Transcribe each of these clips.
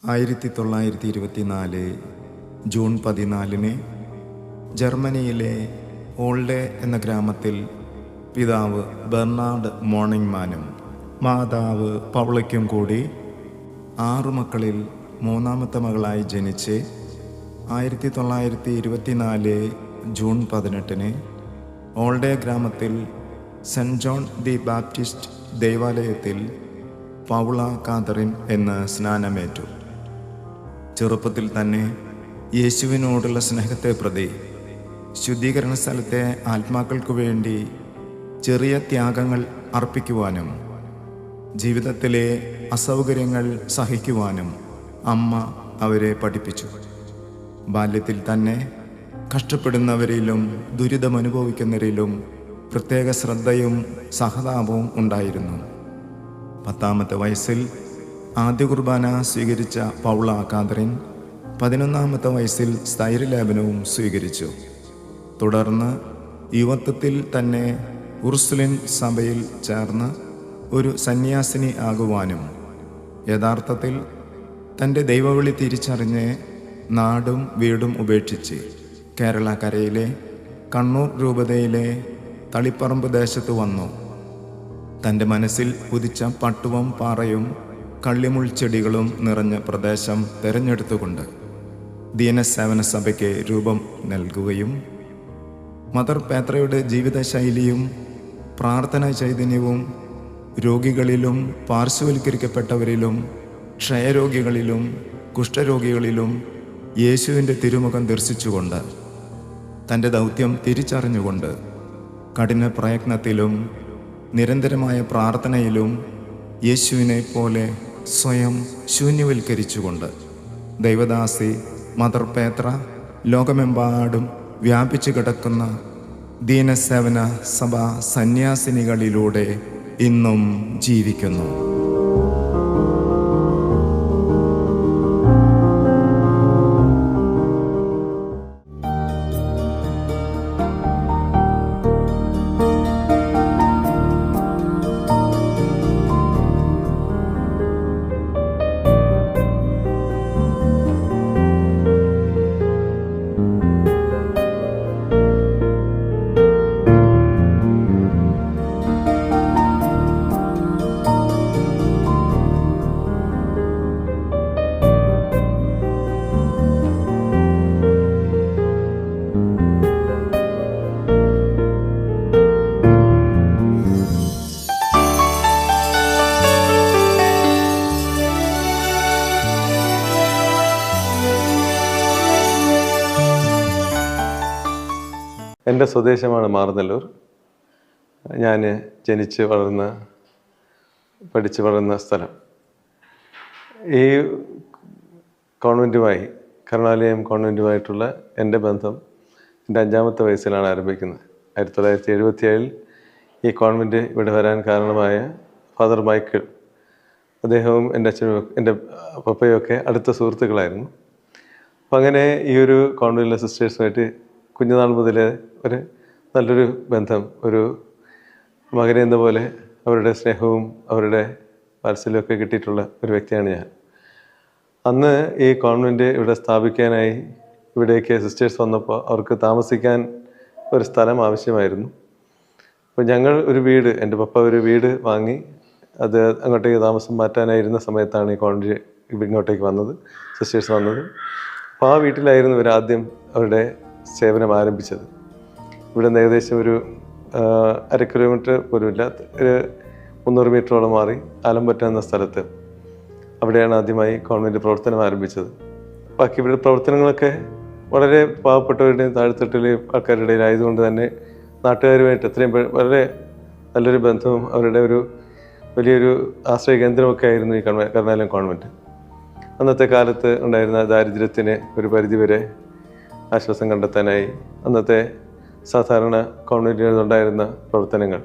1924 June 14 ജർമ്മനിയിലെ ഓൾഡെ എന്ന ഗ്രാമത്തിൽ പിതാവ് ബെർണാഡ് മോണിങ്മാനും മാതാവ് പൗളയ്ക്കും കൂടി 6 മക്കളിൽ മൂന്നാമത്തെ മകളായി ജനിച്ച് 1924 ജൂൺ 18 ഓൾഡെ ഗ്രാമത്തിൽ സെൻറ്റ് ജോൺ ദി ബാപ്റ്റിസ്റ്റ് ദേവാലയത്തിൽ പൗള കാതറിൻ എന്ന് സ്നാനമേറ്റു. ചെറുപ്പത്തിൽ തന്നെ യേശുവിനോടുള്ള സ്നേഹത്തെ പ്രതി ശുദ്ധീകരണ സ്ഥലത്തെ ആത്മാക്കൾക്കു വേണ്ടി ചെറിയ ത്യാഗങ്ങൾ അർപ്പിക്കുവാനും ജീവിതത്തിലെ അസൗകര്യങ്ങൾ സഹിക്കുവാനും അമ്മ അവരെ പഠിപ്പിച്ചു. ബാല്യത്തിൽ തന്നെ കഷ്ടപ്പെടുന്നവരിലും ദുരിതമനുഭവിക്കുന്നവരിലും പ്രത്യേക ശ്രദ്ധയും സഹതാപവും ഉണ്ടായിരുന്നു. 10ാമത്തെ വയസ്സിൽ ആദ്യ കുർബാന സ്വീകരിച്ച പൗള കാതറിൻ 11ാമത്തെ വയസ്സിൽ സ്ഥൈര്യലേപനവും സ്വീകരിച്ചു. തുടർന്ന് യുവത്വത്തിൽ തന്നെ ഉർസുലിൻ സഭയിൽ ചേർന്ന് ഒരു സന്യാസിനി ആകുവാനും യഥാർത്ഥത്തിൽ തൻ്റെ ദൈവവിളി തിരിച്ചറിഞ്ഞ് നാടും വീടും ഉപേക്ഷിച്ച് കേരള കരയിലെ കണ്ണൂർ രൂപതയിലെ തളിപ്പറമ്പ് ദേശത്ത് വന്നു. തൻ്റെ മനസ്സിൽ ഉദിച്ച പട്ടുവം പാറയും കള്ളിമുൾ ചെടികളും നിറഞ്ഞ പ്രദേശം തിരഞ്ഞെടുത്തുകൊണ്ട് ദീനസേവന സഭയ്ക്ക് രൂപം നൽകുകയും മദർ പേത്രയുടെ ജീവിതശൈലിയും പ്രാർത്ഥനാ ചൈതന്യവും രോഗികളിലും പാർശ്വവൽക്കരിക്കപ്പെട്ടവരിലും ക്ഷയരോഗികളിലും കുഷ്ഠരോഗികളിലും യേശുവിൻ്റെ തിരുമുഖം ദർശിച്ചുകൊണ്ട് തൻ്റെ ദൗത്യം തിരിച്ചറിഞ്ഞുകൊണ്ട് കഠിന പ്രയത്നത്തിലും നിരന്തരമായ പ്രാർത്ഥനയിലും യേശുവിനെ പോലെ സ്വയം ശൂന്യവൽക്കരിച്ചുകൊണ്ട് ദൈവദാസി മദർ പേത്ര ലോകമെമ്പാടും വ്യാപിച്ചു കിടക്കുന്ന ദീനസേവന സഭാ സന്യാസിനികളിലൂടെ ഇന്നും ജീവിക്കുന്നു. എൻ്റെ സ്വദേശമാണ് മാറനല്ലൂർ. ഞാൻ ജനിച്ച് പഠിച്ച് വളർന്ന സ്ഥലം. ഈ കോൺവെൻറ്റുമായി കരുണാലയം കോൺവെൻറ്റുമായിട്ടുള്ള എൻ്റെ ബന്ധം എൻ്റെ 5ാമത്തെ വയസ്സിലാണ് ആരംഭിക്കുന്നത്. 1977 ഈ കോൺവെൻറ്റ് ഇവിടെ വരാൻ കാരണമായ ഫാദർ മൈക്കിൾ, അദ്ദേഹവും എൻ്റെ അച്ഛനും എൻ്റെ പപ്പയൊക്കെ അടുത്ത സുഹൃത്തുക്കളായിരുന്നു. അപ്പം അങ്ങനെ ഈ ഒരു കോൺവെൻറ്റിലെ സിസ്റ്റേഴ്സുമായിട്ട് കുഞ്ഞുനാൾ മുതലേ ഒരു നല്ലൊരു ബന്ധം, ഒരു മകനെന്ന പോലെ അവരുടെ സ്നേഹവും അവരുടെ വാത്സല്യമൊക്കെ കിട്ടിയിട്ടുള്ള ഒരു വ്യക്തിയാണ് ഞാൻ. അന്ന് ഈ കോൺവെൻറ്റ് ഇവിടെ സ്ഥാപിക്കാനായി ഇവിടേക്ക് സിസ്റ്റേഴ്സ് വന്നപ്പോൾ അവർക്ക് താമസിക്കാൻ ഒരു സ്ഥലം ആവശ്യമായിരുന്നു. അപ്പോൾ ഞങ്ങൾ ഒരു വീട്, എൻ്റെ പപ്പ ഒരു വീട് വാങ്ങി അത് അങ്ങോട്ടേക്ക് താമസം മാറ്റാനായിരുന്ന സമയത്താണ് ഈ കോൺവെൻറ്റ് ഇങ്ങോട്ടേക്ക് വന്നത്, സിസ്റ്റേഴ്സ് വന്നത്. അപ്പോൾ ആ വീട്ടിലായിരുന്നു ഇവർ ആദ്യം അവരുടെ സേവനം ആരംഭിച്ചത്. ഇവിടെ നിന്ന് ഏകദേശം ഒരു 1/2 കിലോമീറ്റർ പോലുമില്ല, ഒരു 300 മീറ്ററോളം മാറി ആലമ്പറ്റ എന്ന സ്ഥലത്ത് അവിടെയാണ് ആദ്യമായി കോൺവെൻറ്റ് പ്രവർത്തനം ആരംഭിച്ചത്. ബാക്കി ഇവിടെ പ്രവർത്തനങ്ങളൊക്കെ വളരെ പാവപ്പെട്ടവരുടെയും താഴ്ത്തട്ടിലെയും ആൾക്കാരുടെ ഇടയിലായതുകൊണ്ട് തന്നെ നാട്ടുകാരുമായിട്ട് എത്രയും വളരെ നല്ലൊരു ബന്ധവും അവരുടെ ഒരു വലിയൊരു ആശ്രയ കേന്ദ്രമൊക്കെ ആയിരുന്നു ഈ കരുണാലയം കോൺവെൻറ്റ്. അന്നത്തെ കാലത്ത് ഉണ്ടായിരുന്ന ദാരിദ്ര്യത്തിന് ഒരു പരിധിവരെ ആശ്വാസം കണ്ടെത്താനായി അന്നത്തെ സാധാരണ കോൺവെൻറ്റുകളിലുണ്ടായിരുന്ന പ്രവർത്തനങ്ങൾ,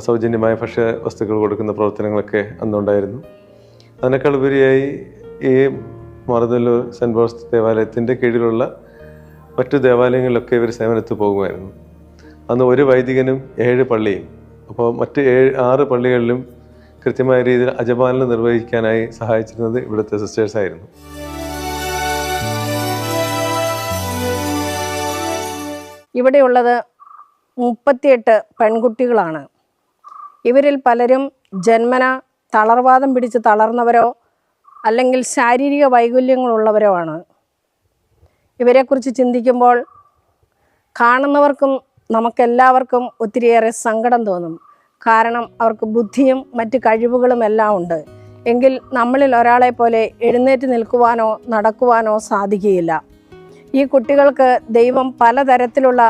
സൗജന്യമായ ഭക്ഷ്യ വസ്തുക്കൾ കൊടുക്കുന്ന പ്രവർത്തനങ്ങളൊക്കെ അന്നുണ്ടായിരുന്നു. അതിനേക്കാൾ ഉപരിയായി ഈ മാറനല്ലൂർ സെൻറ്റ് പോൾസ് ദേവാലയത്തിൻ്റെ കീഴിലുള്ള മറ്റു ദേവാലയങ്ങളിലൊക്കെ ഇവർ സേവനത്തിൽ പോകുമായിരുന്നു. അന്ന് ഒരു വൈദികനും 7 പള്ളിയും, അപ്പോൾ മറ്റ് 6 പള്ളികളിലും കൃത്യമായ രീതിയിൽ അജപാലനം നിർവഹിക്കാനായി സഹായിച്ചിരുന്നത് ഇവിടുത്തെ സിസ്റ്റേഴ്സായിരുന്നു. ഇവിടെയുള്ളത് 38 പെൺകുട്ടികളാണ്. ഇവരിൽ പലരും ജന്മന തളർവാദം പിടിച്ച് തളർന്നവരോ അല്ലെങ്കിൽ ശാരീരിക വൈകല്യങ്ങളുള്ളവരോ ആണ്. ഇവരെക്കുറിച്ച് ചിന്തിക്കുമ്പോൾ കാണുന്നവർക്കും നമുക്കെല്ലാവർക്കും ഒത്തിരിയേറെ സങ്കടം തോന്നും. കാരണം അവർക്ക് ബുദ്ധിയും മറ്റ് കഴിവുകളും എല്ലാം ഉണ്ട്. എങ്കിൽ നമ്മളിൽ ഒരാളെ പോലെ എഴുന്നേറ്റ് നിൽക്കുവാനോ നടക്കുവാനോ സാധിക്കുകയില്ല. ഈ കുട്ടികൾക്ക് ദൈവം പലതരത്തിലുള്ള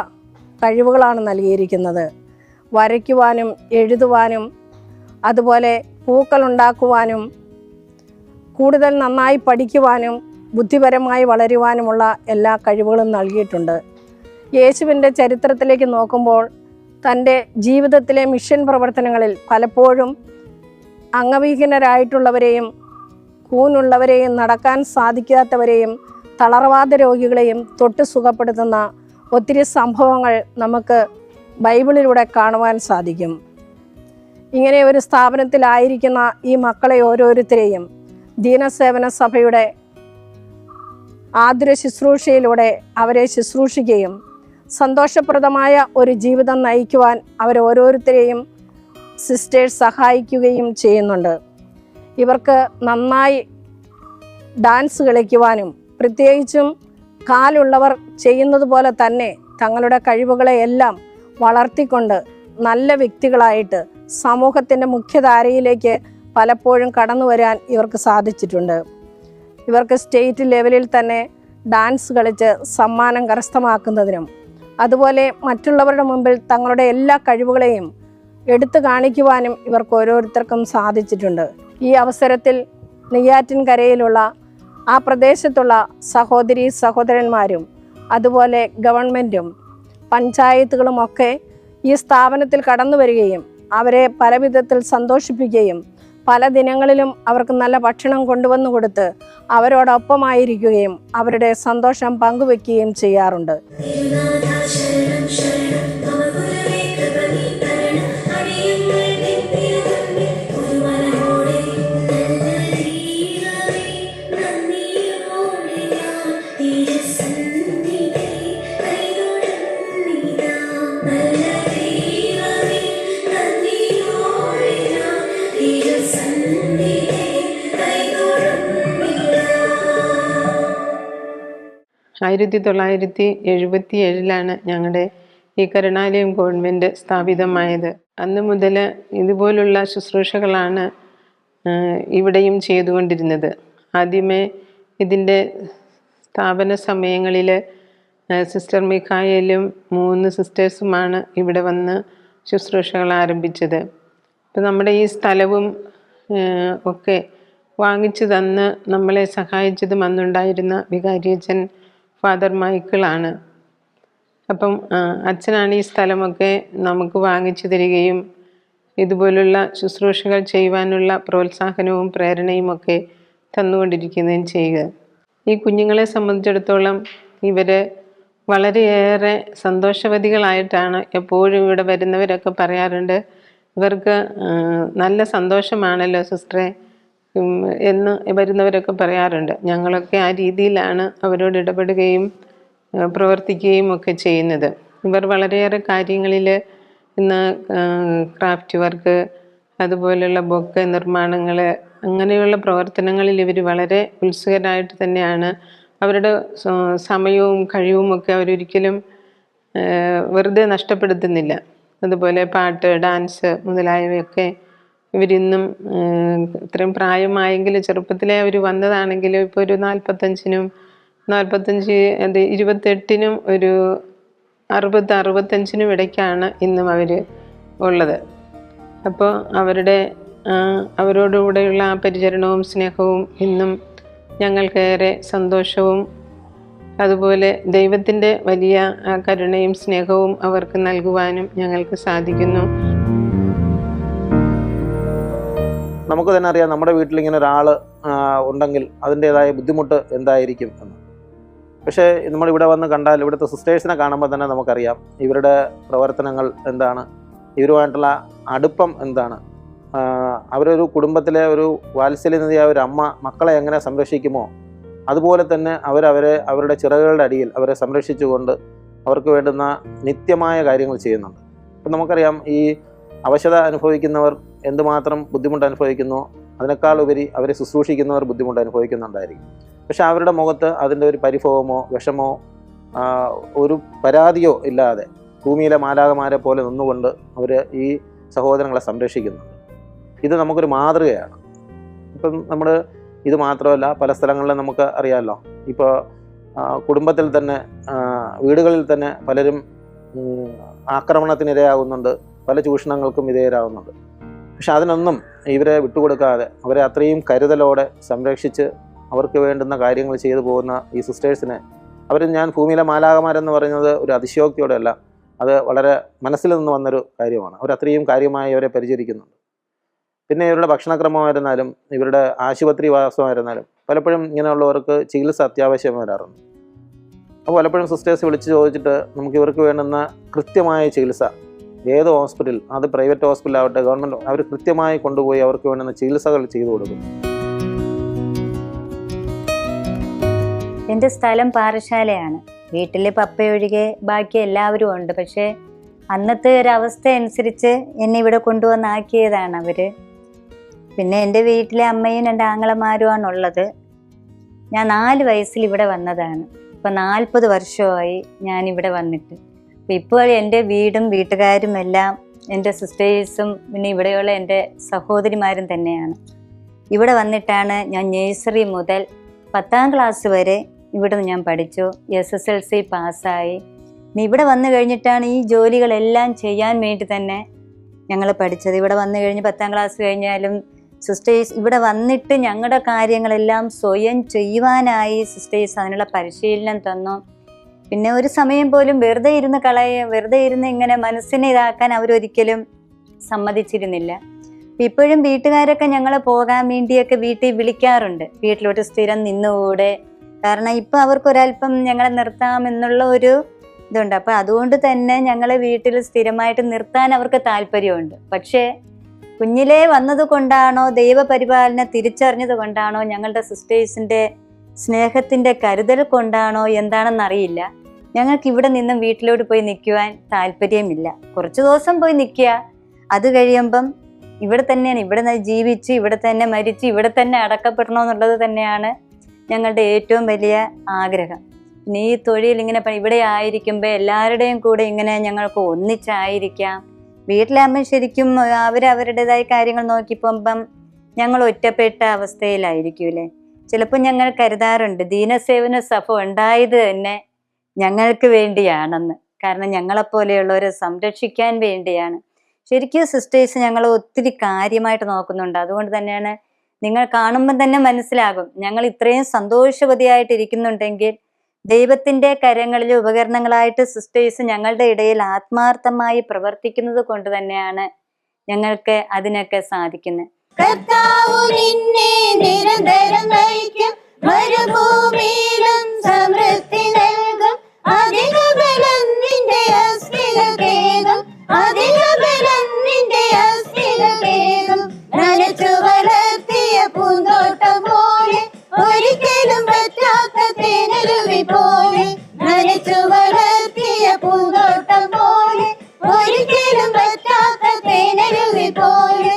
കഴിവുകളാണ് നൽകിയിരിക്കുന്നത്. വരയ്ക്കുവാനും എഴുതുവാനും അതുപോലെ പൂക്കളുണ്ടാക്കുവാനും കൂടുതൽ നന്നായി പഠിക്കുവാനും ബുദ്ധിപരമായി വളരുവാനുമുള്ള എല്ലാ കഴിവുകളും നൽകിയിട്ടുണ്ട്. യേശുവിൻ്റെ ചരിത്രത്തിലേക്ക് നോക്കുമ്പോൾ തൻ്റെ ജീവിതത്തിലെ മിഷൻ പ്രവർത്തനങ്ങളിൽ പലപ്പോഴും അംഗവിഹീനരായിട്ടുള്ളവരെയും കൂനുള്ളവരെയും നടക്കാൻ സാധിക്കാത്തവരെയും തളർവാദ രോഗികളെയും തൊട്ട് സുഖപ്പെടുത്തുന്ന ഒത്തിരി സംഭവങ്ങൾ നമുക്ക് ബൈബിളിലൂടെ കാണുവാൻ സാധിക്കും. ഇങ്ങനെ ഒരു സ്ഥാപനത്തിലായിരിക്കുന്ന ഈ മക്കളെ ഓരോരുത്തരെയും ദീനസേവന സഭയുടെ ആതുര ശുശ്രൂഷയിലൂടെ അവരെ ശുശ്രൂഷിക്കുകയും സന്തോഷപ്രദമായ ഒരു ജീവിതം നയിക്കുവാൻ അവരോരോരുത്തരെയും സിസ്റ്റേഴ്സ് സഹായിക്കുകയും ചെയ്യുന്നുണ്ട്. ഇവർക്ക് നന്നായി ഡാൻസ് കളിക്കുവാനും പ്രത്യേകിച്ചും കാലുള്ളവർ ചെയ്യുന്നത് പോലെ തന്നെ തങ്ങളുടെ കഴിവുകളെ എല്ലാം വളർത്തിക്കൊണ്ട് നല്ല വ്യക്തികളായിട്ട് സമൂഹത്തിൻ്റെ മുഖ്യധാരയിലേക്ക് പലപ്പോഴും കടന്നു വരാൻ ഇവർക്ക് സാധിച്ചിട്ടുണ്ട്. ഇവർക്ക് സ്റ്റേറ്റ് ലെവലിൽ തന്നെ ഡാൻസ് കളിച്ച് സമ്മാനം കരസ്ഥമാക്കുന്നതിനും അതുപോലെ മറ്റുള്ളവരുടെ മുമ്പിൽ തങ്ങളുടെ എല്ലാ കഴിവുകളെയും എടുത്തു കാണിക്കുവാനും ഇവർക്ക് ഓരോരുത്തർക്കും സാധിച്ചിട്ടുണ്ട്. ഈ അവസരത്തിൽ നെയ്യാറ്റിൻകരയിലുള്ള ആ പ്രദേശത്തുള്ള സഹോദരീ സഹോദരന്മാരും അതുപോലെ ഗവൺമെൻറ്റും പഞ്ചായത്തുകളുമൊക്കെ ഈ സ്ഥാപനത്തിൽ കടന്നു വരികയും അവരെ പല വിധത്തിൽ സന്തോഷിപ്പിക്കുകയും പല ദിനങ്ങളിലും അവർക്ക് നല്ല ഭക്ഷണം കൊണ്ടുവന്നു കൊടുത്ത് അവരോടൊപ്പമായിരിക്കുകയും അവരുടെ സന്തോഷം പങ്കുവെക്കുകയും ചെയ്യാറുണ്ട്. ആയിരത്തി 1977 ഞങ്ങളുടെ ഈ കരുണാലയം ഗവൺമെൻറ് സ്ഥാപിതമായത്. അന്ന് മുതൽ ഇതുപോലുള്ള ശുശ്രൂഷകളാണ് ഇവിടെയും ചെയ്തുകൊണ്ടിരുന്നത്. ആദ്യമേ ഇതിൻ്റെ സ്ഥാപന സമയങ്ങളിൽ സിസ്റ്റർ മിഖായേലും 3 സിസ്റ്റേഴ്സുമാണ് ഇവിടെ വന്ന് ശുശ്രൂഷകൾ ആരംഭിച്ചത്. അപ്പോൾ നമ്മുടെ ഈ സ്ഥലവും ഒക്കെ വാങ്ങിച്ചു തന്ന് നമ്മളെ സഹായിച്ചതും അന്നുണ്ടായിരുന്ന വികാരിയച്ഛൻ ഫാദർ മൈക്കിളാണ്. അപ്പം അച്ഛനാണ് ഈ സ്ഥലമൊക്കെ നമുക്ക് വാങ്ങിച്ചു തരികയും ഇതുപോലുള്ള ശുശ്രൂഷകൾ ചെയ്യുവാനുള്ള പ്രോത്സാഹനവും പ്രേരണയും ഒക്കെ തന്നുകൊണ്ടിരിക്കുകയും ചെയ്യുക. ഈ കുഞ്ഞുങ്ങളെ സംബന്ധിച്ചിടത്തോളം ഇവർ വളരെയേറെ സന്തോഷവതികളായിട്ടാണ് എപ്പോഴും ഇവിടെ വരുന്നവരൊക്കെ പറയാറുണ്ട്. ഇവർക്ക് നല്ല സന്തോഷമാണല്ലോ സിസ്റ്ററെ എന്ന് വരുന്നവരൊക്കെ പറയാറുണ്ട്. ഞങ്ങളൊക്കെ ആ രീതിയിലാണ് അവരോട് ഇടപെടുകയും പ്രവർത്തിക്കുകയും ഒക്കെ ചെയ്യുന്നത്. ഇവർ വളരെയേറെ കാര്യങ്ങളിൽ ഇന്ന് ക്രാഫ്റ്റ് വർക്ക് അതുപോലെയുള്ള ബൊക്കെ നിർമ്മാണങ്ങൾ അങ്ങനെയുള്ള പ്രവർത്തനങ്ങളിൽ ഇവർ വളരെ ഉത്സുകരായിട്ട് തന്നെയാണ്. അവരുടെ സമയവും കഴിവും ഒക്കെ അവരൊരിക്കലും വെറുതെ നഷ്ടപ്പെടുത്തുന്നില്ല. അതുപോലെ പാട്ട്, ഡാൻസ് മുതലായവയൊക്കെ ഇവരിന്നും ഇത്രയും പ്രായമായെങ്കിലും ചെറുപ്പത്തിലേ അവർ വന്നതാണെങ്കിലും ഇപ്പോൾ ഒരു 45-നും 28-നും ഒരു 60-65-നും ഇടയ്ക്കാണ് ഇന്നും അവർ ഉള്ളത്. അപ്പോൾ അവരോടുകൂടെയുള്ള ആ പരിചരണവും സ്നേഹവും ഇന്നും ഞങ്ങൾക്കേറെ സന്തോഷവും അതുപോലെ ദൈവത്തിൻ്റെ വലിയ കരുണയും സ്നേഹവും അവർക്ക് നൽകുവാനും ഞങ്ങൾക്ക് സാധിക്കുന്നു. നമുക്ക് തന്നെ അറിയാം നമ്മുടെ വീട്ടിൽ ഇങ്ങനെ ഒരാൾ ഉണ്ടെങ്കിൽ അതിൻ്റേതായ ബുദ്ധിമുട്ട് എന്തായിരിക്കും എന്ന്. പക്ഷേ നമ്മളിവിടെ വന്ന് കണ്ടാൽ ഇവിടുത്തെ സിസ്റ്റേഴ്സിനെ കാണുമ്പോൾ തന്നെ നമുക്കറിയാം ഇവരുടെ പ്രവർത്തനങ്ങൾ എന്താണ്, ഇവരുമായിട്ടുള്ള അടുപ്പം എന്താണ്. അവരൊരു കുടുംബത്തിലെ ഒരു വാത്സല്യനിധിയായ ഒരു അമ്മ മക്കളെ എങ്ങനെ സംരക്ഷിക്കുമോ അതുപോലെ തന്നെ അവരുടെ ചിറകുകളുടെ അടിയിൽ അവരെ സംരക്ഷിച്ചുകൊണ്ട് അവർക്ക് വേണ്ടുന്ന നിത്യമായ കാര്യങ്ങൾ ചെയ്യുന്നുണ്ട്. അപ്പം നമുക്കറിയാം, ഈ അവശത അനുഭവിക്കുന്നവർ എന്തുമാത്രം ബുദ്ധിമുട്ട് അനുഭവിക്കുന്നു, അതിനേക്കാൾ ഉപരി അവരെ ശുശ്രൂഷിക്കുന്നവർ ബുദ്ധിമുട്ട് അനുഭവിക്കുന്നുണ്ടായിരിക്കും. പക്ഷെ അവരുടെ മുഖത്ത് അതിൻ്റെ ഒരു പരിഭവമോ വിഷമോ ഒരു പരാതിയോ ഇല്ലാതെ ഭൂമിയിലെ മാലാഖമാരെ പോലെ നിന്നുകൊണ്ട് അവർ ഈ സഹോദരങ്ങളെ സംരക്ഷിക്കുന്നുണ്ട്. ഇത് നമുക്കൊരു മാതൃകയാണ്. ഇപ്പം നമ്മൾ ഇത് മാത്രമല്ല, പല സ്ഥലങ്ങളിലും നമുക്ക് അറിയാമല്ലോ, ഇപ്പോൾ കുടുംബത്തിൽ തന്നെ വീടുകളിൽ തന്നെ പലരും ആക്രമണത്തിനിരയാകുന്നുണ്ട്, പല ചൂഷണങ്ങൾക്കും വിധേയരാകുന്നുണ്ട്. പക്ഷെ അതിനൊന്നും ഇവരെ വിട്ടുകൊടുക്കാതെ അവരെ അത്രയും കരുതലോടെ സംരക്ഷിച്ച് അവർക്ക് വേണ്ടുന്ന കാര്യങ്ങൾ ചെയ്തു പോകുന്ന ഈ സിസ്റ്റേഴ്സിനെ ഞാൻ ഭൂമിയിലെ മാലാഖമാരെന്ന് പറയുന്നത് ഒരു അതിശയോക്തിയോടെ അല്ല, അത് വളരെ മനസ്സിൽ നിന്ന് വന്നൊരു കാര്യമാണ്. അവരത്രയും കാര്യമായി അവരെ പരിചരിക്കുന്നുണ്ട്. പിന്നെ ഇവരുടെ ഭക്ഷണക്രമമായിരുന്നാലും ഇവരുടെ ആശുപത്രി വാസമായിരുന്നാലും പലപ്പോഴും ഇങ്ങനെയുള്ളവർക്ക് ചികിത്സ അത്യാവശ്യം വരാറുണ്ട്. അപ്പോൾ പലപ്പോഴും സിസ്റ്റേഴ്സ് വിളിച്ച് ചോദിച്ചിട്ട് നമുക്ക് ഇവർക്ക് വേണ്ടുന്ന കൃത്യമായ ചികിത്സ ഏത് ഹോസ്പിറ്റൽ, അത് പ്രൈവറ്റ് ഹോസ്പിറ്റലാവട്ടെ ഗവൺമെൻറ്, അവർ കൃത്യമായി കൊണ്ടുപോയി അവർക്ക് വേണ്ടുന്ന ചികിത്സകൾ ചെയ്തു കൊടുക്കും. എൻ്റെ സ്ഥലം പാറശാലയാണ്. വീട്ടിൽ പപ്പയൊഴികെ ബാക്കി എല്ലാവരും ഉണ്ട്. പക്ഷേ അന്നത്തെ ഒരവസ്ഥ അനുസരിച്ച് എന്നെ ഇവിടെ കൊണ്ടുവന്നാക്കിയതാണ് അവർ. പിന്നെ എൻ്റെ വീട്ടിലെ അമ്മയും 2 ആങ്ങളമാരുമാണുള്ളത്. ഞാൻ 4 വയസ്സിൽ ഇവിടെ വന്നതാണ്. ഇപ്പം 40 വർഷമായി ഞാനിവിടെ വന്നിട്ട്. അപ്പം ഇപ്പോൾ എൻ്റെ വീടും വീട്ടുകാരും എല്ലാം എൻ്റെ സിസ്റ്റേഴ്സും പിന്നെ ഇവിടെയുള്ള എൻ്റെ സഹോദരിമാരും തന്നെയാണ്. ഇവിടെ വന്നിട്ടാണ് ഞാൻ നഴ്സറി മുതൽ 10ാം ക്ലാസ് വരെ ഇവിടെ ഞാൻ പഠിച്ചു. SSLC പാസ്സായി. ഇവിടെ വന്നു കഴിഞ്ഞിട്ടാണ് ഈ ജോലികളെല്ലാം ചെയ്യാൻ വേണ്ടി തന്നെ ഞങ്ങൾ പഠിച്ചത്. ഇവിടെ വന്നു കഴിഞ്ഞ് 10ാം ക്ലാസ് കഴിഞ്ഞാലും സിസ്റ്റേഴ്സ് ഇവിടെ വന്നിട്ട് ഞങ്ങളുടെ കാര്യങ്ങളെല്ലാം സ്വയം ചെയ്യുവാനായി സിസ്റ്റേഴ്സ് അതിനുള്ള പരിശീലനം തന്നു. പിന്നെ ഒരു സമയം പോലും വെറുതെ ഇരുന്ന് ഇങ്ങനെ മനസ്സിനെ ഇതാക്കാൻ അവരൊരിക്കലും സമ്മതിച്ചിരുന്നില്ല. ഇപ്പോഴും വീട്ടുകാരൊക്കെ ഞങ്ങൾ പോകാൻ വേണ്ടിയൊക്കെ വീട്ടിൽ വിളിക്കാറുണ്ട്, വീട്ടിലോട്ട് സ്ഥിരം നിന്നുകൂടെ. കാരണം ഇപ്പം അവർക്കൊരല്പം ഞങ്ങളെ നിർത്താമെന്നുള്ള ഒരു ഇതുണ്ട്. അപ്പം അതുകൊണ്ട് തന്നെ ഞങ്ങളെ വീട്ടിൽ സ്ഥിരമായിട്ട് നിർത്താൻ അവർക്ക് താല്പര്യമുണ്ട്. പക്ഷേ കുഞ്ഞിലേ വന്നത് കൊണ്ടാണോ ദൈവപരിപാലന തിരിച്ചറിഞ്ഞത് കൊണ്ടാണോ ഞങ്ങളുടെ സിസ്റ്റേഴ്സിൻ്റെ സ്നേഹത്തിൻ്റെ കരുതൽ കൊണ്ടാണോ എന്താണെന്നറിയില്ല, ഞങ്ങൾക്ക് ഇവിടെ നിന്നും വീട്ടിലോട്ട് പോയി നിൽക്കുവാൻ താല്പര്യമില്ല. കുറച്ച് ദിവസം പോയി നിൽക്കുക, അത് കഴിയുമ്പം ഇവിടെ തന്നെയാണ്, ഇവിടെ ജീവിച്ച് ഇവിടെ തന്നെ മരിച്ച് ഇവിടെ തന്നെ അടക്കപ്പെടണമെന്നുള്ളത് തന്നെയാണ് ഞങ്ങളുടെ ഏറ്റവും വലിയ ആഗ്രഹം. പിന്നെ ഈ തൊഴിൽ ഇങ്ങനെ ഇവിടെ ആയിരിക്കുമ്പോൾ എല്ലാവരുടെയും കൂടെ ഇങ്ങനെ ഞങ്ങൾക്ക് ഒന്നിച്ചായിരിക്കാം. വീട്ടിലെ അമ്മ ശരിക്കും അവരവരുടേതായ കാര്യങ്ങൾ നോക്കിപ്പോകുമ്പം ഞങ്ങൾ ഒറ്റപ്പെട്ട അവസ്ഥയിലായിരിക്കൂലേ. ചിലപ്പോൾ ഞങ്ങൾ കരുതാറുണ്ട് ദീനസേവന സഭ ഉണ്ടായത് തന്നെ ഞങ്ങൾക്ക് വേണ്ടിയാണെന്ന്. കാരണം ഞങ്ങളെപ്പോലെയുള്ളവരെ സംരക്ഷിക്കാൻ വേണ്ടിയാണ്. ശരിക്കും സിസ്റ്റേഴ്സ് ഞങ്ങൾ ഒത്തിരി കാര്യമായിട്ട് നോക്കുന്നുണ്ട്. അതുകൊണ്ട് തന്നെയാണ് നിങ്ങൾ കാണുമ്പോൾ തന്നെ മനസ്സിലാകും ഞങ്ങൾ ഇത്രയും സന്തോഷവതിയായിട്ടിരിക്കുന്നുണ്ടെങ്കിൽ ദൈവത്തിൻ്റെ കരങ്ങളിൽ ഉപകരണങ്ങളായിട്ട് സിസ്റ്റേഴ്സ് ഞങ്ങളുടെ ഇടയിൽ ആത്മാർത്ഥമായി പ്രവർത്തിക്കുന്നത് കൊണ്ട് തന്നെയാണ് ഞങ്ങൾക്ക് അതിനൊക്കെ സാധിക്കുന്നത്. കർത്താവ് നിന്നെ നിരന്തരം നയിക്കും, മരുഭൂമിയിലും സമൃദ്ധി നൽകും. അധിക ബലം നിന്റെ അസ്ഥികൾക്കേകും, അധിക ബലം നിന്റെ അസ്ഥികൾക്കേകും. നനച്ചു വളർത്തിയ പൂന്തോട്ടം പോലെ, ഒരിക്കലും പറ്റാത്ത തേനരുവി പോലെ. നനച്ചു വളർത്തിയ പൂന്തോട്ടം പോലെ, ഒരിക്കലും പറ്റാത്ത തേനരുവി പോലെ.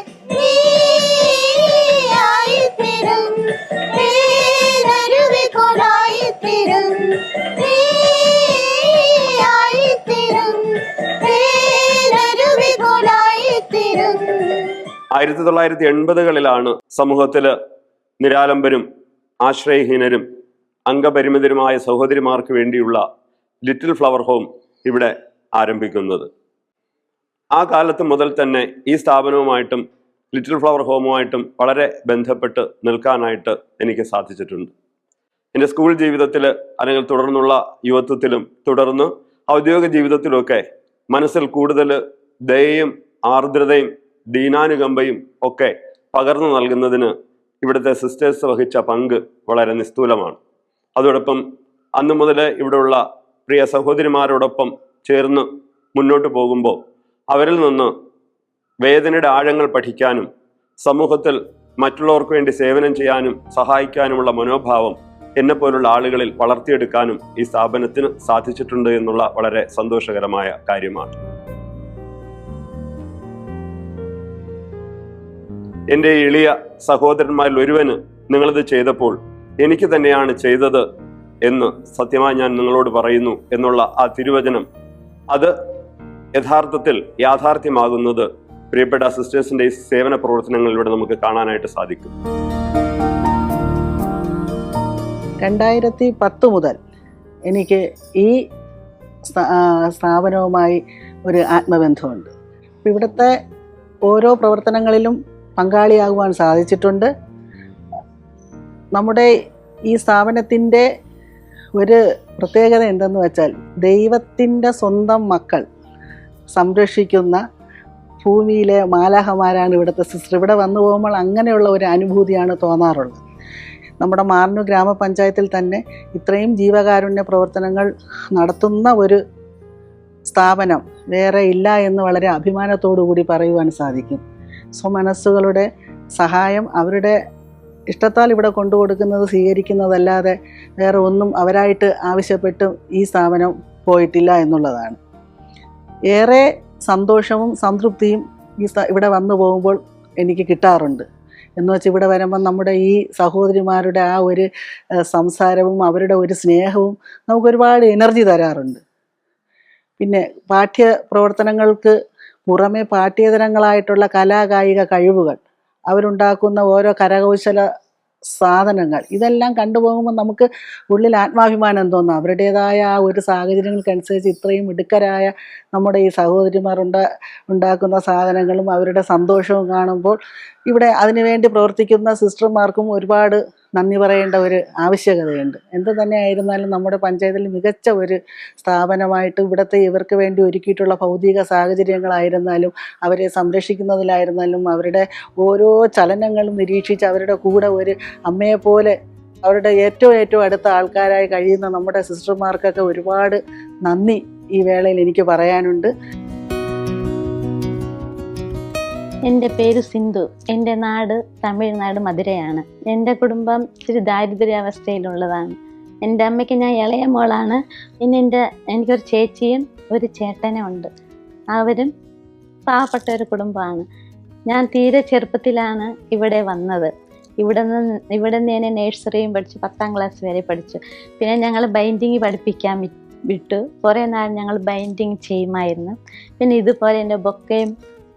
ആയിരത്തി 1980-കളിലാണ് സമൂഹത്തില് നിരാലംബരും ആശ്രയഹീനരും അംഗപരിമിതരുമായ സഹോദരിമാർക്ക് വേണ്ടിയുള്ള ലിറ്റിൽ ഫ്ലവർ ഹോം ഇവിടെ ആരംഭിക്കുന്നത്. ആ കാലത്ത് മുതൽ തന്നെ ഈ സ്ഥാപനവുമായിട്ടും ലിറ്റിൽ ഫ്ലവർ ഹോമുമായിട്ടും വളരെ ബന്ധപ്പെട്ട് നിൽക്കാനായിട്ട് എനിക്ക് സാധിച്ചിട്ടുണ്ട്. എൻ്റെ സ്കൂൾ ജീവിതത്തിൽ അല്ലെങ്കിൽ തുടർന്നുള്ള യുവത്വത്തിലും തുടർന്ന് ഔദ്യോഗിക ജീവിതത്തിലുമൊക്കെ മനസ്സിൽ കൂടുതൽ ദയയും ആർദ്രതയും ദീനാനുകമ്പയും ഒക്കെ പകർന്നു നൽകുന്നതിന് ഇവിടുത്തെ സിസ്റ്റേഴ്സ് വഹിച്ച പങ്ക് വളരെ നിസ്തൂലമാണ്. അതോടൊപ്പം അന്നു മുതൽ ഇവിടെയുള്ള പ്രിയ സഹോദരിമാരോടൊപ്പം ചേർന്ന് മുന്നോട്ട് പോകുമ്പോൾ അവരിൽ നിന്ന് വേദനയുടെ ആഴങ്ങൾ പഠിക്കാനും സമൂഹത്തിൽ മറ്റുള്ളവർക്ക് വേണ്ടി സേവനം ചെയ്യാനും സഹായിക്കാനുമുള്ള മനോഭാവം എന്നെപ്പോലുള്ള ആളുകളിൽ വളർത്തിയെടുക്കാനും ഈ സ്ഥാപനത്തിന് സാധിച്ചിട്ടുണ്ട് എന്നുള്ള വളരെ സന്തോഷകരമായ കാര്യമാണ്. എൻ്റെ എളിയ സഹോദരന്മാരിൽ ഒരുവന് നിങ്ങളിത് ചെയ്തപ്പോൾ എനിക്ക് തന്നെയാണ് ചെയ്തത് എന്ന് സത്യമായി ഞാൻ നിങ്ങളോട് പറയുന്നു എന്നുള്ള ആ തിരുവചനം, അത് യഥാർത്ഥത്തിൽ യാഥാർത്ഥ്യമാകുന്നത് പ്രിയപ്പെട്ട സിസ്റ്റേഴ്സിന്റെ ഈ സേവന പ്രവർത്തനങ്ങളിലൂടെ നമുക്ക് കാണാനായിട്ട് സാധിക്കും. 2010 മുതൽ എനിക്ക് ഈ സ്ഥാപനവുമായി ഒരു ആത്മബന്ധമുണ്ട്. ഇവിടുത്തെ ഓരോ പ്രവർത്തനങ്ങളിലും പങ്കാളിയാകുവാൻ സാധിച്ചിട്ടുണ്ട്. നമ്മുടെ ഈ സ്ഥാപനത്തിൻ്റെ ഒരു പ്രത്യേകത എന്തെന്ന് വെച്ചാൽ, ദൈവത്തിൻ്റെ സ്വന്തം മക്കൾ സംരക്ഷിക്കുന്ന ഭൂമിയിലെ മാലാഖമാരാണ് ഇവിടുത്തെ സിസ്റ്റർ. ഇവിടെ വന്നു പോകുമ്പോൾ അങ്ങനെയുള്ള ഒരു അനുഭൂതിയാണ് തോന്നാറുള്ളത്. നമ്മുടെ മാർനൂർ ഗ്രാമപഞ്ചായത്തിൽ തന്നെ ഇത്രയും ജീവകാരുണ്യ പ്രവർത്തനങ്ങൾ നടത്തുന്ന ഒരു സ്ഥാപനം വേറെ ഇല്ല എന്ന് വളരെ അഭിമാനത്തോടു കൂടി പറയുവാൻ സാധിക്കും. സ്വമനസ്സുകളുടെ സഹായം അവരുടെ ഇഷ്ടത്താൽ ഇവിടെ കൊണ്ടുകൊടുക്കുന്നത് സ്വീകരിക്കുന്നതല്ലാതെ വേറെ ഒന്നും അവരായിട്ട് ആവശ്യപ്പെട്ട് ഈ സ്ഥാപനം പോയിട്ടില്ല എന്നുള്ളതാണ്. ഏറെ സന്തോഷവും സംതൃപ്തിയും ഇവിടെ വന്നു പോകുമ്പോൾ എനിക്ക് കിട്ടാറുണ്ട്. എന്ന് വെച്ചാൽ ഇവിടെ വരുമ്പം നമ്മുടെ ഈ സഹോദരിമാരുടെ ആ ഒരു സംസാരവും അവരുടെ ഒരു സ്നേഹവും നമുക്കൊരുപാട് എനർജി തരാറുണ്ട്. പിന്നെ പാഠ്യ പ്രവർത്തനങ്ങൾക്ക് പുറമെ പാഠ്യേതരങ്ങളായിട്ടുള്ള കലാകായിക കഴിവുകൾ, അവരുണ്ടാക്കുന്ന ഓരോ കരകൗശല സാധനങ്ങൾ, ഇതെല്ലാം കണ്ടുപോകുമ്പോൾ നമുക്ക് ഉള്ളിൽ ആത്മാഭിമാനം തോന്നും. അവരുടേതായ ആ ഒരു സാഹചര്യങ്ങൾക്കനുസരിച്ച് ഇത്രയും മിടുക്കരായ നമ്മുടെ ഈ സഹോദരിമാർ ഉണ്ടാക്കുന്ന സാധനങ്ങളും അവരുടെ സന്തോഷവും കാണുമ്പോൾ ഇവിടെ അതിനുവേണ്ടി പ്രവർത്തിക്കുന്ന സിസ്റ്റർമാർക്കും ഒരുപാട് നന്ദി പറയേണ്ട ഒരു ആവശ്യകതയുണ്ട്. എന്ത് തന്നെ ആയിരുന്നാലും നമ്മുടെ പഞ്ചായത്തിൽ മികച്ച ഒരു സ്ഥാപനമായിട്ട് ഇവിടുത്തെ ഇവർക്ക് വേണ്ടി ഒരുക്കിയിട്ടുള്ള ഭൗതിക സാഹചര്യങ്ങളായിരുന്നാലും അവരെ സംരക്ഷിക്കുന്നതിലായിരുന്നാലും അവരുടെ ഓരോ ചലനങ്ങളും നിരീക്ഷിച്ച് അവരുടെ കൂടെ ഒരു അമ്മയെപ്പോലെ അവരുടെ ഏറ്റവും അടുത്ത ആൾക്കാരായി കഴിയുന്ന നമ്മുടെ സിസ്റ്റർമാർക്കൊക്കെ ഒരുപാട് നന്ദി ഈ വേളയിൽ എനിക്ക് പറയാനുണ്ട്. എൻ്റെ പേര് സിന്ധു. എൻ്റെ നാട് തമിഴ്നാട് മധുരയാണ്. എൻ്റെ കുടുംബം ഇത്തിരി ദാരിദ്ര്യാവസ്ഥയിലുള്ളതാണ്. എൻ്റെ അമ്മയ്ക്ക് ഞാൻ ഇളയ മോളാണ്. പിന്നെ എനിക്കൊരു ചേച്ചിയും ഒരു ചേട്ടനും ഉണ്ട്. അവരും പാവപ്പെട്ട ഒരു കുടുംബമാണ്. ഞാൻ തീരെ ചെറുപ്പത്തിലാണ് ഇവിടെ വന്നത്. ഇവിടെ നിന്ന് ഞാൻ നഴ്സറിയും പഠിച്ചു, 10ാം ക്ലാസ് വരെ പഠിച്ചു. പിന്നെ ഞങ്ങൾ ബൈൻഡിങ് പഠിപ്പിക്കാൻ വിട്ടു. കുറേ നാൾ ഞങ്ങൾ ബൈൻഡിങ് ചെയ്യുമായിരുന്നു. പിന്നെ ഇതുപോലെ എൻ്റെ ബൊക്കയും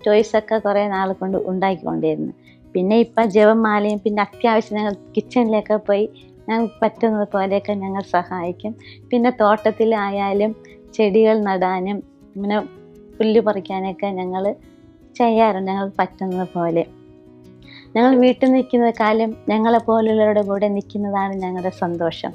ടോയ്സൊക്കെ കുറേ നാൾ കൊണ്ട് ഉണ്ടാക്കിക്കൊണ്ടിരുന്നു. പിന്നെ ഇപ്പം ജപമാലയും പിന്നെ അത്യാവശ്യം ഞങ്ങൾ കിച്ചണിലൊക്കെ പോയി ഞങ്ങൾക്ക് പറ്റുന്നത് പോലെയൊക്കെ ഞങ്ങൾ സഹായിക്കും. പിന്നെ തോട്ടത്തിലായാലും ചെടികൾ നടാനും പിന്നെ പുല്ല് പറിക്കാനൊക്കെ ഞങ്ങൾ ചെയ്യാറുണ്ട് ഞങ്ങൾക്ക് പറ്റുന്നത് പോലെ. ഞങ്ങൾ വീട്ടിൽ നിൽക്കുന്ന കാലം ഞങ്ങളെപ്പോലുള്ളവരുടെ കൂടെ നിൽക്കുന്നതാണ് ഞങ്ങളുടെ സന്തോഷം.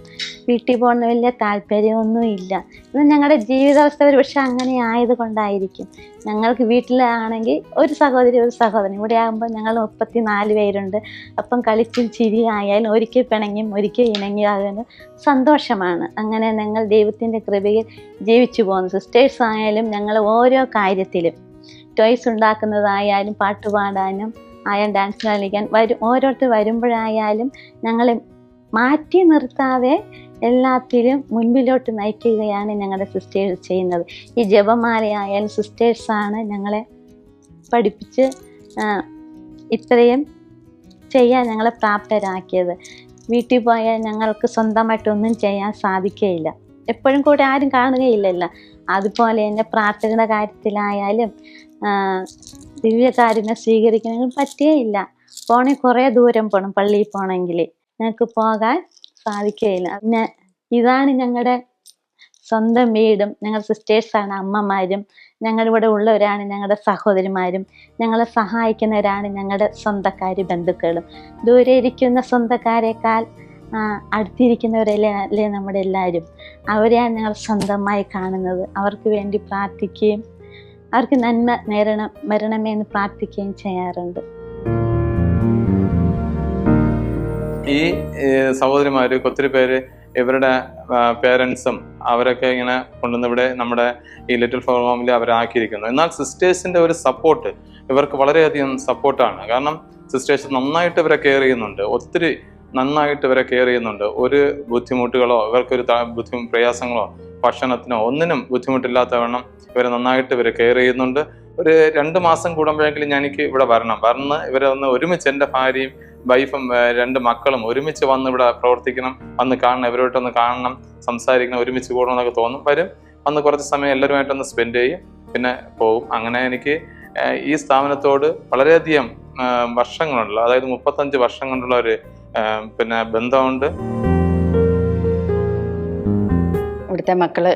വീട്ടിൽ പോകുന്ന വലിയ താല്പര്യമൊന്നുമില്ല. ഇത് ഞങ്ങളുടെ ജീവിതാവസ്ഥ ഒരു പക്ഷെ അങ്ങനെ ആയതുകൊണ്ടായിരിക്കും. ഞങ്ങൾക്ക് വീട്ടിലാണെങ്കിൽ ഒരു സഹോദരൻ. ഇവിടെ ആകുമ്പോൾ ഞങ്ങൾ 34 പേരുണ്ട്. അപ്പം കളിച്ചും ചിരി ആയാലും ഒരിക്കൽ പിണങ്ങിയും ഒരിക്കൽ ഇണങ്ങിയാകുന്ന സന്തോഷമാണ്. അങ്ങനെ ഞങ്ങൾ ദൈവത്തിൻ്റെ കൃപയിൽ ജീവിച്ചു പോകുന്നു. സിസ്റ്റേഴ്സ് ആയാലും ഞങ്ങൾ ഓരോ കാര്യത്തിലും ടോയ്സ് ഉണ്ടാക്കുന്നതായാലും പാട്ട് പാടാനും ഡാൻസ് കളിക്കാൻ ഓരോരുത്തർ വരുമ്പോഴായാലും ഞങ്ങളെ മാറ്റി നിർത്താതെ എല്ലാത്തിലും മുൻപിലോട്ട് നയിക്കുകയാണ് ഞങ്ങളുടെ സിസ്റ്റേഴ്സ് ചെയ്യുന്നത്. ഈ ജപമാലയായാലും സിസ്റ്റേഴ്സാണ് ഞങ്ങളെ പഠിപ്പിച്ച് ഇത്രയും ചെയ്യാൻ ഞങ്ങളെ പ്രാപ്തരാക്കിയത്. വീട്ടിൽ പോയാൽ ഞങ്ങൾക്ക് സ്വന്തമായിട്ടൊന്നും ചെയ്യാൻ സാധിക്കുകയില്ല. എപ്പോഴും കൂടെ ആരും കാണുകയില്ലല്ലോ. അതുപോലെ തന്നെ പ്രാർത്ഥനയുടെ കാര്യത്തിലായാലും ദിവ്യകാരുണ്യം സ്വീകരിക്കണമെങ്കിൽ പറ്റുകയില്ല. പോണെങ്കിൽ കുറേ ദൂരം പോകണം. പള്ളിയിൽ പോകണമെങ്കിൽ ഞങ്ങൾക്ക് പോകാൻ സാധിക്കുകയില്ല. പിന്നെ ഇതാണ് ഞങ്ങളുടെ സ്വന്തം വീടും. ഞങ്ങൾ സിസ്റ്റേഴ്സാണ് അമ്മമാരും. ഞങ്ങളിവിടെ ഉള്ളവരാണ് ഞങ്ങളുടെ സഹോദരിമാരും. ഞങ്ങളെ സഹായിക്കുന്നവരാണ് ഞങ്ങളുടെ സ്വന്തക്കാരും ബന്ധുക്കളും. ദൂരെ ഇരിക്കുന്ന സ്വന്തക്കാരേക്കാൾ അടുത്തിരിക്കുന്നവരല്ലേ നമ്മുടെ എല്ലാവരും. അവരെയാണ് ഞങ്ങൾ സ്വന്തമായി കാണുന്നത്. അവർക്ക് വേണ്ടി പ്രാർത്ഥിക്കുകയും അവർക്ക് നന്മ വരണമേ എന്ന് പ്രാർത്ഥിക്കുകയും ചെയ്യാറുണ്ട്. ഈ സഹോദരിമാര് ഒത്തിരി പേര് ഇവരുടെ പേരൻസും അവരൊക്കെ ഇങ്ങനെ കൊണ്ടുവന്ന് ഇവിടെ നമ്മുടെ ഈ ലിറ്റിൽ ഫ്ലവർ ഹോമിൽ അവരാക്കിയിരിക്കുന്നു. എന്നാൽ സിസ്റ്റേഴ്സിന്റെ ഒരു സപ്പോർട്ട് ഇവർക്ക് വളരെയധികം സപ്പോർട്ടാണ്. കാരണം സിസ്റ്റേഴ്സ് നന്നായിട്ട് ഇവരെ കെയർ ചെയ്യുന്നുണ്ട്, ഒത്തിരി നന്നായിട്ട് ഇവരെ കെയർ ചെയ്യുന്നുണ്ട്. ഒരു ബുദ്ധിമുട്ടുകളോ ഇവർക്കൊരു പ്രയാസങ്ങളോ ഭക്ഷണത്തിനോ ഒന്നിനും ബുദ്ധിമുട്ടില്ലാത്ത വണ്ണം ഇവരെ നന്നായിട്ട് ഇവരെ കെയർ ചെയ്യുന്നുണ്ട്. ഒരു 2 മാസം കൂടുമ്പോഴെങ്കിലും എനിക്ക് ഇവിടെ വന്ന് ഇവരെ ഒന്ന് ഒരുമിച്ച്, എൻ്റെ ഭാര്യയും വൈഫും 2 മക്കളും ഒരുമിച്ച് വന്ന് ഇവിടെ പ്രവർത്തിക്കണം, വന്ന് കാണണം, ഇവരോട്ടൊന്ന് കാണണം, സംസാരിക്കണം, ഒരുമിച്ച് കൂടണം എന്നൊക്കെ തോന്നും. വന്ന് കുറച്ച് സമയം എല്ലാവരുമായിട്ടൊന്ന് സ്പെൻഡ് ചെയ്യും, പിന്നെ പോകും. അങ്ങനെ എനിക്ക് ഈ സ്ഥാപനത്തോട് വളരെയധികം വർഷങ്ങളുള്ള, അതായത് 35 വർഷം കൊണ്ടുള്ള ഒരു ബന്ധമുണ്ട്. ഇവിടുത്തെ മക്കള്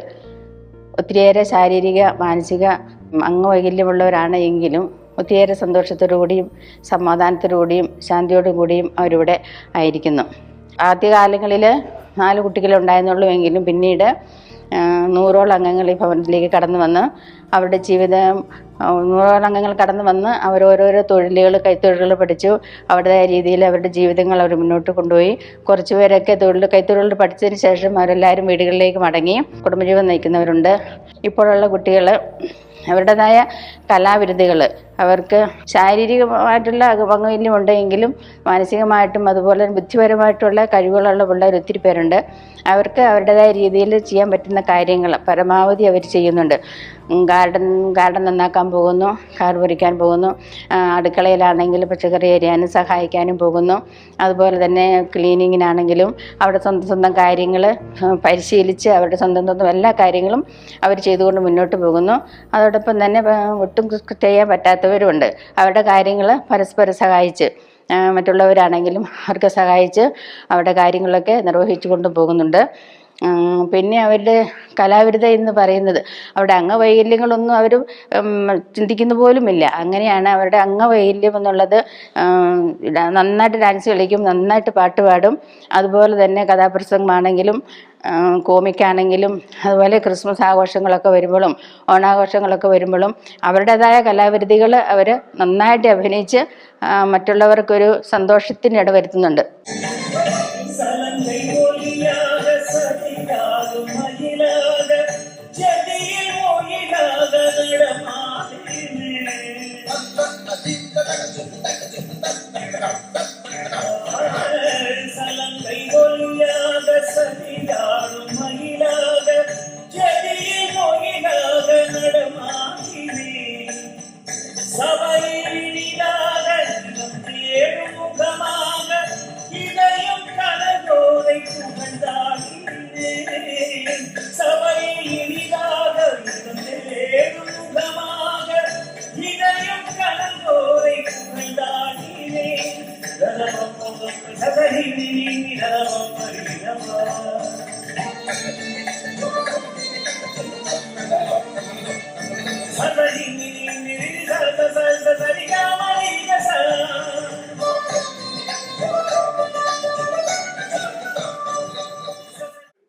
ഒത്തിരിയേറെ ശാരീരിക മാനസിക അംഗവൈകല്യമുള്ളവരാണ് എങ്കിലും ഒത്തിരിയേറെ സന്തോഷത്തോടുകൂടിയും സമാധാനത്തോടുകൂടിയും ശാന്തിയോടു കൂടിയും അവരിവിടെ ആയിരിക്കുന്നു. ആദ്യകാലങ്ങളിൽ 4 കുട്ടികളുണ്ടായിരുന്നുള്ളൂ എങ്കിലും പിന്നീട് 100ഓളം അംഗങ്ങൾ ഈ ഭവനത്തിലേക്ക് കടന്നു വന്ന് അവരുടെ ജീവിതം 100ഓളം അംഗങ്ങൾ കടന്നു വന്ന് അവരോരോരോ കൈത്തൊഴിലുകൾ പഠിച്ചു. അവരുടേതായ രീതിയിൽ അവരുടെ ജീവിതങ്ങൾ അവർ മുന്നോട്ട് കൊണ്ടുപോയി. കുറച്ച് പേരൊക്കെ കൈത്തൊഴിലുകൾ പഠിച്ചതിന് ശേഷം അവരെല്ലാവരും വീടുകളിലേക്ക് മടങ്ങി കുടുംബജീവിതം നയിക്കുന്നവരുണ്ട്. ഇപ്പോഴുള്ള കുട്ടികൾ അവരുടേതായ കലാവിരുദ്ധകൾ, അവർക്ക് ശാരീരികമായിട്ടുള്ള അംഗവൈകല്യം ഉണ്ടെങ്കിലും മാനസികമായിട്ടും അതുപോലെ ബുദ്ധിപരമായിട്ടുള്ള കഴിവുകളുള്ള പിള്ളേർ ഒത്തിരി പേരുണ്ട്. അവർക്ക് അവരുടേതായ രീതിയിൽ ചെയ്യാൻ പറ്റുന്ന കാര്യങ്ങൾ പരമാവധി അവർ ചെയ്യുന്നുണ്ട്. ഗാർഡൻ നന്നാക്കാൻ പോകുന്നു, കാർ പറിക്കാൻ പോകുന്നു, അടുക്കളയിലാണെങ്കിൽ പച്ചക്കറി അരിയാനും സഹായിക്കാനും പോകുന്നു. അതുപോലെ തന്നെ ക്ലീനിങ്ങിനാണെങ്കിലും അവിടെ സ്വന്തം കാര്യങ്ങൾ പരിശീലിച്ച് അവരുടെ സ്വന്തം എല്ലാ കാര്യങ്ങളും അവർ ചെയ്തുകൊണ്ട് മുന്നോട്ട് പോകുന്നു. അതോടൊപ്പം തന്നെ ഒട്ടും ചെയ്യാൻ പറ്റാത്തവരുമുണ്ട്. അവരുടെ കാര്യങ്ങൾ പരസ്പരം സഹായിച്ച് മറ്റുള്ളവരാണെങ്കിലും അവർക്ക് സഹായിച്ച് അവരുടെ കാര്യങ്ങളൊക്കെ നിർവഹിച്ചു കൊണ്ട് പോകുന്നുണ്ട്. പിന്നെ അവരുടെ കലാവിരുദ്ധ എന്ന് പറയുന്നത് അവരുടെ അംഗവൈകല്യങ്ങളൊന്നും അവർ ചിന്തിക്കുന്ന പോലുമില്ല. അങ്ങനെയാണ് അവരുടെ അംഗവൈകല്യം എന്നുള്ളത്. നന്നായിട്ട് ഡാൻസ് കളിക്കും, നന്നായിട്ട് പാട്ട് പാടും, അതുപോലെ തന്നെ കഥാപ്രസംഗമാണെങ്കിലും കോമിക്കാണെങ്കിലും അതുപോലെ ക്രിസ്മസ് ആഘോഷങ്ങളൊക്കെ വരുമ്പോഴും ഓണാഘോഷങ്ങളൊക്കെ വരുമ്പോഴും അവരുടേതായ കലാവിരുതികൾ അവർ നന്നായിട്ട് അഭിനയിച്ച് മറ്റുള്ളവർക്കൊരു സന്തോഷത്തിന് ഇടവരുത്തുന്നുണ്ട്.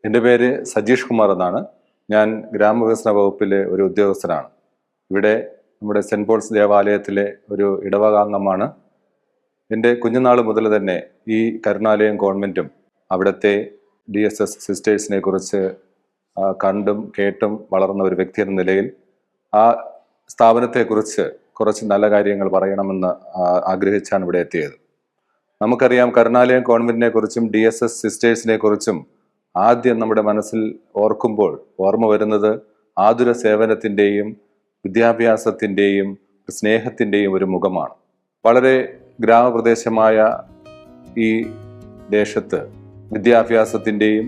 എൻ്റെ പേര് സജീഷ് കുമാർ എന്നാണ്. ഞാൻ ഗ്രാമവികസന വകുപ്പിലെ ഒരു ഉദ്യോഗസ്ഥനാണ്. ഇവിടെ നമ്മുടെ സെൻറ്റ് പോൾസ് ദേവാലയത്തിലെ ഒരു ഇടവകാംഗമാണ്. എൻ്റെ കുഞ്ഞുനാൾ മുതൽ തന്നെ ഈ കരുണാലയം കോൺവെൻറ്റും അവിടുത്തെ DSS സിസ്റ്റേഴ്സിനെ കുറിച്ച് കണ്ടും കേട്ടും വളർന്ന ഒരു വ്യക്തി എന്ന നിലയിൽ ആ സ്ഥാപനത്തെക്കുറിച്ച് കുറച്ച് നല്ല കാര്യങ്ങൾ പറയണമെന്ന് ആഗ്രഹിച്ചാണ് ഇവിടെ എത്തിയത്. നമുക്കറിയാം, കരുണാലയം കോൺവെന്റിനെ കുറിച്ചും DSS സിസ്റ്റേഴ്സിനെ കുറിച്ചും ആദ്യം നമ്മുടെ മനസ്സിൽ ഓർക്കുമ്പോൾ ഓർമ്മ വരുന്നത് ആതുര സേവനത്തിൻ്റെയും വിദ്യാഭ്യാസത്തിൻ്റെയും സ്നേഹത്തിൻ്റെയും ഒരു മുഖമാണ്. വളരെ ഗ്രാമപ്രദേശമായ ഈ ദേശത്ത് വിദ്യാഭ്യാസത്തിൻ്റെയും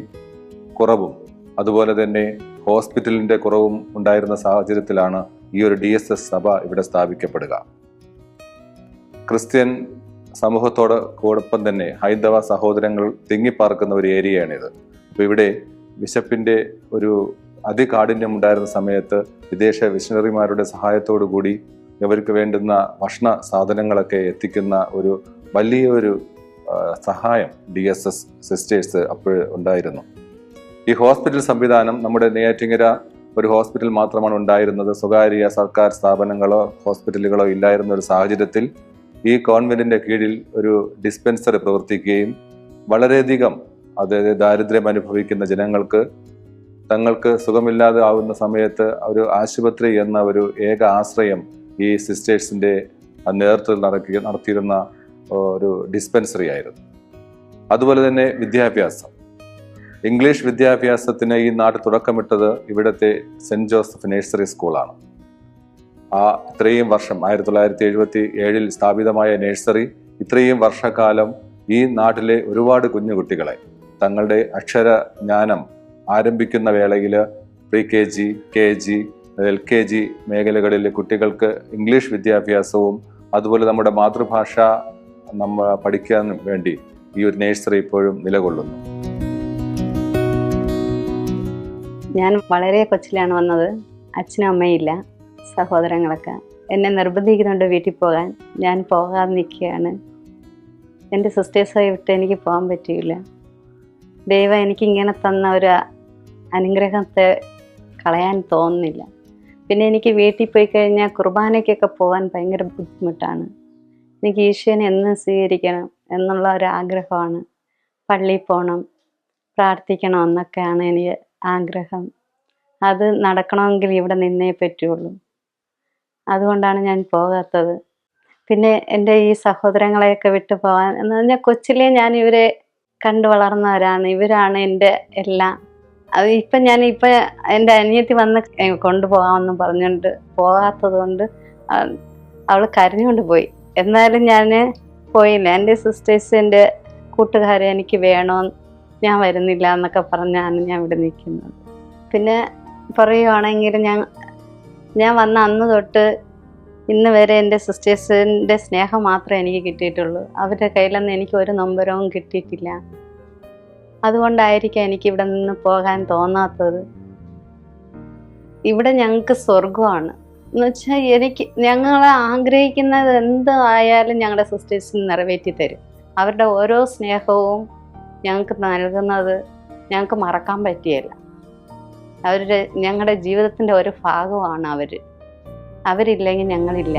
കുറവും അതുപോലെ തന്നെ ഹോസ്പിറ്റലിൻ്റെ കുറവും ഉണ്ടായിരുന്ന സാഹചര്യത്തിലാണ് ഈ ഒരു DSS സഭ ഇവിടെ സ്ഥാപിക്കപ്പെടുക. ക്രിസ്ത്യൻ സമൂഹത്തോടൊപ്പം തന്നെ ഹൈന്ദവ സഹോദരങ്ങൾ തിങ്ങിപ്പാർക്കുന്ന ഒരു ഏരിയയാണിത്. അപ്പോൾ ഇവിടെ ബിഷപ്പിൻ്റെ ഒരു അതികാഠിന്യം ഉണ്ടായിരുന്ന സമയത്ത് വിദേശ മിഷണറിമാരുടെ സഹായത്തോടു കൂടി ഇവർക്ക് വേണ്ടുന്ന ഭക്ഷണ സാധനങ്ങളൊക്കെ എത്തിക്കുന്ന ഒരു വലിയൊരു സഹായം DSS സിസ്റ്റേഴ്സ് അപ്പോൾ ഉണ്ടായിരുന്നു. ഈ ഹോസ്പിറ്റൽ സംവിധാനം നമ്മുടെ നെയ്യാറ്റിങ്കര ഒരു ഹോസ്പിറ്റൽ മാത്രമാണ് ഉണ്ടായിരുന്നത്. സ്വകാര്യ സർക്കാർ സ്ഥാപനങ്ങളോ ഹോസ്പിറ്റലുകളോ ഇല്ലായിരുന്ന ഒരു സാഹചര്യത്തിൽ ഈ കോൺവെന്റിന്റെ കീഴിൽ ഒരു ഡിസ്പെൻസറി പ്രവർത്തിക്കുകയും വളരെയധികം അതായത് ദാരിദ്ര്യം അനുഭവിക്കുന്ന ജനങ്ങൾക്ക് തങ്ങൾക്ക് സുഖമില്ലാതെ ആവുന്ന സമയത്ത് ഒരു ആശുപത്രി എന്ന ഒരു ഏക ആശ്രയം ഈ സിസ്റ്റേഴ്സിന്റെ നേതൃത്വത്തിൽ നടത്തിയിരുന്ന ഒരു ഡിസ്പെൻസറി ആയിരുന്നു. അതുപോലെ തന്നെ വിദ്യാഭ്യാസം, ഇംഗ്ലീഷ് വിദ്യാഭ്യാസത്തിന് ഈ നാട് തുടക്കമിട്ടത് ഇവിടുത്തെ സെൻറ് ജോസഫ് നഴ്സറി സ്കൂളാണ്. ഇത്രയും വർഷം 1977 സ്ഥാപിതമായ നഴ്സറി ഇത്രയും വർഷക്കാലം ഈ നാട്ടിലെ ഒരുപാട് കുഞ്ഞുകുട്ടികളെ തങ്ങളുടെ അക്ഷരജ്ഞാനം ആരംഭിക്കുന്ന വേളയിൽ pre-KG, KG, LKG മേഖലകളിലെ കുട്ടികൾക്ക് ഇംഗ്ലീഷ് വിദ്യാഭ്യാസവും അതുപോലെ നമ്മുടെ മാതൃഭാഷ പഠിക്കാൻ വേണ്ടി ഈ ഒരു നഴ്സറി ഇപ്പോഴും നിലകൊള്ളുന്നു. ഞാൻ വളരെ കൊച്ചിലാണ് വന്നത്. അച്ഛനും അമ്മയില്ല, സഹോദരങ്ങളൊക്കെ എന്നെ നിർബന്ധിക്കുന്നുണ്ട് വീട്ടിൽ പോകാൻ. ഞാൻ പോകാതെ നിൽക്കുകയാണ്. എൻ്റെ സിസ്റ്റേഴ്സായി വിട്ട് എനിക്ക് പോകാൻ പറ്റിയില്ല. ദൈവം എനിക്കിങ്ങനെ തന്ന ഒരു അനുഗ്രഹത്തെ കളയാൻ തോന്നുന്നില്ല. പിന്നെ എനിക്ക് വീട്ടിൽ പോയി കഴിഞ്ഞാൽ കുർബാനയ്ക്കൊക്കെ പോകാൻ ഭയങ്കര ബുദ്ധിമുട്ടാണ്. എനിക്ക് ഈശോനെ എന്നും സ്വീകരിക്കണം എന്നുള്ള ഒരു ആഗ്രഹമാണ്. പള്ളിയിൽ പോകണം, പ്രാർത്ഥിക്കണം എന്നൊക്കെയാണ് എനിക്ക് ആഗ്രഹം. അത് നടക്കണമെങ്കിൽ ഇവിടെ നിന്നേ പറ്റുള്ളൂ. അതുകൊണ്ടാണ് ഞാൻ പോകാത്തത്. പിന്നെ എൻ്റെ ഈ സഹോദരങ്ങളെയൊക്കെ വിട്ടു പോകാൻ എന്ന് പറഞ്ഞാൽ കൊച്ചിലേ ഞാൻ ഇവരെ കണ്ടു വളർന്നവരാണ്. ഇവരാണ് എൻ്റെ എല്ലാം. അത് ഇപ്പം എൻ്റെ അനിയത്തി വന്ന് കൊണ്ടുപോകാമെന്ന് പറഞ്ഞുകൊണ്ട് പോകാത്തത് കൊണ്ട് അവൾ കരഞ്ഞുകൊണ്ട് പോയി. എന്നാലും ഞാൻ പോയില്ല. എൻ്റെ സിസ്റ്റേഴ്സ്, എൻ്റെ കൂട്ടുകാരെ എനിക്ക് വേണോ, ഞാൻ വരുന്നില്ല എന്നൊക്കെ പറഞ്ഞാണ് ഞാൻ ഇവിടെ നിൽക്കുന്നത്. പിന്നെ പറയുവാണെങ്കിൽ ഞാൻ വന്ന അന്ന് തൊട്ട് ഇന്ന് വരെ എൻ്റെ സിസ്റ്റേഴ്സിൻ്റെ സ്നേഹം മാത്രമേ എനിക്ക് കിട്ടിയിട്ടുള്ളൂ. അവരുടെ കയ്യിലൊന്നും എനിക്ക് ഒരു നൊമ്പരവും കിട്ടിയിട്ടില്ല. അതുകൊണ്ടായിരിക്കാം എനിക്കിവിടെ നിന്ന് പോകാൻ തോന്നാത്തത്. ഇവിടെ ഞങ്ങൾക്ക് സ്വർഗമാണ്. എന്നുവെച്ചാൽ ഞങ്ങൾ ആഗ്രഹിക്കുന്നത് എന്തായാലും ഞങ്ങളുടെ സിസ്റ്റേഴ്സിന് നിറവേറ്റി തരും. അവരുടെ ഓരോ സ്നേഹവും ഞങ്ങൾക്ക് നൽകുന്നത് ഞങ്ങൾക്ക് മറക്കാൻ പറ്റിയല്ല. ഞങ്ങളുടെ ജീവിതത്തിൻ്റെ ഒരു ഭാഗമാണ് അവരില്ലെങ്കിൽ ഞങ്ങളില്ല.